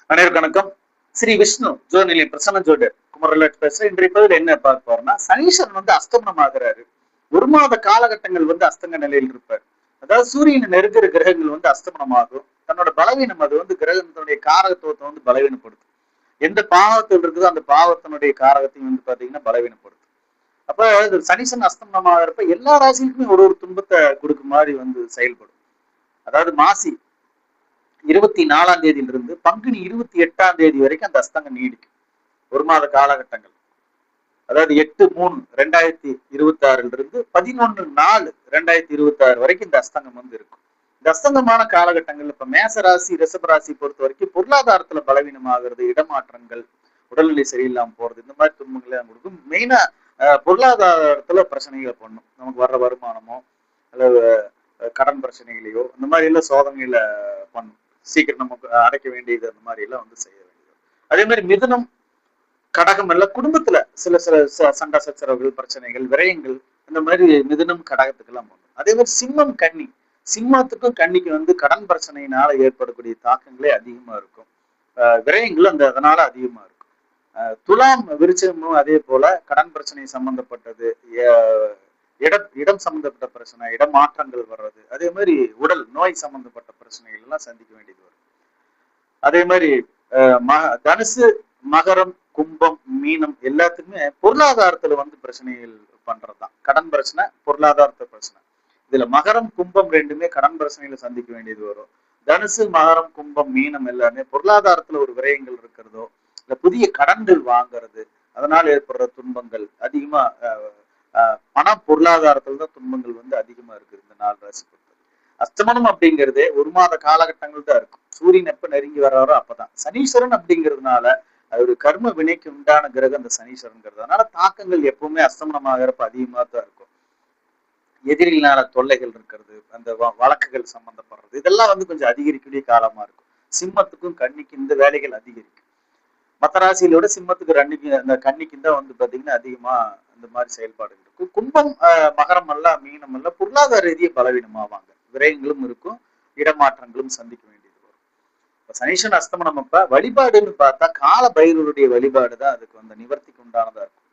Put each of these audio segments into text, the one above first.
அனைவருக்கும் வணக்கம். ஸ்ரீ விஷ்ணு ஜோதிநிலை பிரசன்ன ஜோதிடர் குமரலட்சுமி பேசுறேன். இன்றைய பதிவில் என்ன பார்க்க போறோம்னா, சனீஸ்வரன் அஸ்தமனம் ஆகிறாரு. ஒரு மாத காலகட்டங்கள் அஸ்தங்க நிலையில் இருப்பார். அதாவது சூரியனை நெருங்குற கிரகங்கள் அஸ்தமனம் ஆகும். தன்னோட பலவீனம் அது கிரகத்தினுடைய காரகத்துவத்தை பலவீனப்படுத்தும். எந்த பாவத்தில் இருக்குதோ அந்த பாவத்தினுடைய காரகத்தையும் பாத்தீங்கன்னா பலவீனப்படுத்தும். அப்ப சனீஸ்வரன் அஸ்தமனம் ஆகிறப்ப எல்லா ராசிகளுக்குமே ஒரு துன்பத்தை கொடுக்கும் மாதிரி செயல்படும். அதாவது மாசி 24ஆம் தேதியிலிருந்து பங்குனி 28ஆம் தேதி வரைக்கும் அந்த அஸ்தங்கம் நீடிக்கும். ஒரு மாத காலகட்டங்கள். அதாவது 8/3/2026 இருந்து 11/4/2026 வரைக்கும் இந்த அஸ்தங்கம் இருக்கும். இந்த அஸ்தங்கமான காலகட்டங்கள் இப்ப மேசராசி ரிஷபராசி பொறுத்த வரைக்கும் பொருளாதாரத்துல பலவீனம் ஆகிறது, இடமாற்றங்கள், உடல்நிலை சரியில்லாம போறது, இந்த மாதிரி துன்பங்களை கொடுக்கும். மெயினா பொருளாதாரத்துல பிரச்சனைகளை பண்ணும். நமக்கு வர்ற வருமானமோ அல்லது கடன் பிரச்சனைகளையோ இந்த மாதிரி எல்லாம் சோதனைகளை பண்ணும். சீக்கிரம் நமக்கு அடைக்க வேண்டியது அந்த மாதிரி எல்லாம் செய்ய வேண்டியது. அதே மாதிரி மிதுனம் கடகம் எல்லாம் குடும்பத்துல சில சண்டை சச்சரவுகள், பிரச்சனைகள், விரயங்கள் இந்த மாதிரி மிதுனம் கடகத்துக்கு எல்லாம் போகும். அதே மாதிரி சிம்மம் கன்னி, சிம்மத்துக்கும் கன்னிக்கு கடன் பிரச்சனையினால ஏற்படக்கூடிய தாக்கங்களே அதிகமா இருக்கும். விரயங்களும் அதனால அதிகமா இருக்கும். துலாம் விருச்சமும் அதே போல கடன் பிரச்சனை சம்பந்தப்பட்டது, இடம் சம்பந்தப்பட்ட பிரச்சனை, இடமாற்றங்கள் வர்றது, அதே மாதிரி உடல் நோய் சம்பந்தப்பட்ட பிரச்சனைகள் எல்லாம் சந்திக்க வேண்டியது வரும். அதே மாதிரி தனுசு, மகரம், கும்பம், மீனம் எல்லாத்துக்குமே பொருளாதாரத்துல பிரச்சனைகள் பண்றதுதான். கடன் பிரச்சனை, பொருளாதாரத்த பிரச்சனை. இதுல மகரம், கும்பம் ரெண்டுமே கடன் பிரச்சனைகளை சந்திக்க வேண்டியது வரும். தனுசு, மகரம், கும்பம், மீனம் எல்லாமே பொருளாதாரத்துல ஒரு விரயங்கள் இருக்கிறதோ இல்ல புதிய கடன்கள் வாங்குறது அதனால ஏற்படுற துன்பங்கள் அதிகமா, பண பொருளாதாரத்துல தான் துன்பங்கள் அதிகமா இருக்குது இந்த 4 ராசி பொறுத்தவரை. அஸ்தமனம் அப்படிங்கிறதே ஒரு மாத காலகட்டங்கள் தான் இருக்கும். சூரியன் எப்ப நெருங்கி வர்றாரோ அப்பதான். சனீஸ்வரன் அப்படிங்கிறதுனால அது ஒரு கர்ம வினைக்கு உண்டான கிரகம் அந்த சனீஸ்வரன்ங்கிறதுனால தாக்கங்கள் எப்பவுமே அஸ்தமனம் ஆகிறப்ப அதிகமா தான் இருக்கும். எதிரிகளான தொல்லைகள் இருக்கிறது, அந்த வழக்குகள் சம்பந்தப்படுறது, இதெல்லாம் கொஞ்சம் அதிகரிக்கக்கூடிய காலமா இருக்கும். சிம்மத்துக்கும் கன்னிக்கும் இந்த வேலைகள் அதிகரிக்கும். மற்ற ராசியிலோட சிம்மத்துக்கு அந்த கன்னிக்கும் தான் பாத்தீங்கன்னா அதிகமா இந்த மாதிரி செயல்பாடுகள் இருக்கும். கும்பம், மகரம் எல்லாம், மீனம் எல்லாம் பொருளாதார ரீதியை பலவீனமாவாங்க. விரயங்களும் இருக்கும், இடமாற்றங்களும் சந்திக்க வேண்டியது வரும். இப்ப சனீஸ்வரன் அஸ்தமனம் அப்ப வழிபாடுன்னு பார்த்தா கால பைரவருடைய வழிபாடு தான் அதுக்கு நிவர்த்திக்கு உண்டானதா இருக்கும்.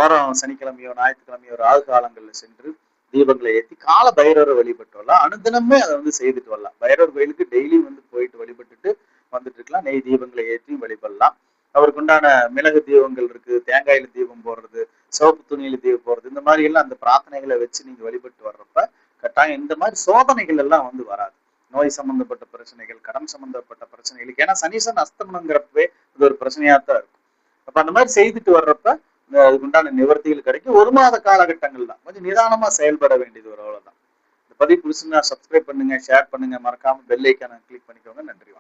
வாரம் சனிக்கிழமையோ ஞாயிற்றுக்கிழமையோ ராகு காலங்கள்ல சென்று தீபங்களை ஏற்றி கால பைரவரை வழிபட்டு வரலாம். அனுதினமே அதை செய்துட்டு வரலாம். பைரவர் கோயிலுக்கு டெய்லி போயிட்டு வழிபட்டுட்டு வந்துட்டு இருக்கலாம். நெய் தீபங்களை ஏற்றியும் வழிபடலாம். அவருக்கு உண்டான மிளகு தீபங்கள் இருக்கு, தேங்காயில தீபம் போடுறது, சிவப்பு துணியில தீபம் போடுறது, இந்த மாதிரி எல்லாம் அந்த பிரார்த்தனைகளை வச்சு நீங்க வழிபட்டு வர்றப்ப கட்டாயம் இந்த மாதிரி சோதனைகள் எல்லாம் வராது. நோய் சம்பந்தப்பட்ட பிரச்சனைகள், கடன் சம்பந்தப்பட்ட பிரச்சனைகளுக்கு, ஏன்னா சனீஸ்வரன் அஸ்தமனங்கிறப்பவே இது ஒரு பிரச்சனையாத்தான் இருக்கும். அப்ப அந்த மாதிரி செய்துட்டு வர்றப்ப அதுக்கு உண்டான நிவர்த்திகள் கிடைக்கும். ஒரு மாத காலகட்டங்கள் தான் கொஞ்சம் நிதானமா செயல்பட வேண்டியது ஒரு அவ்வளவுதான். இந்த பதிவு புதுசுன்னா சப்ஸ்கிரைப் பண்ணுங்க, ஷேர் பண்ணுங்க, மறக்காம பெல் ஐக்கானை கிளிக் பண்ணிக்கோங்க. நன்றி.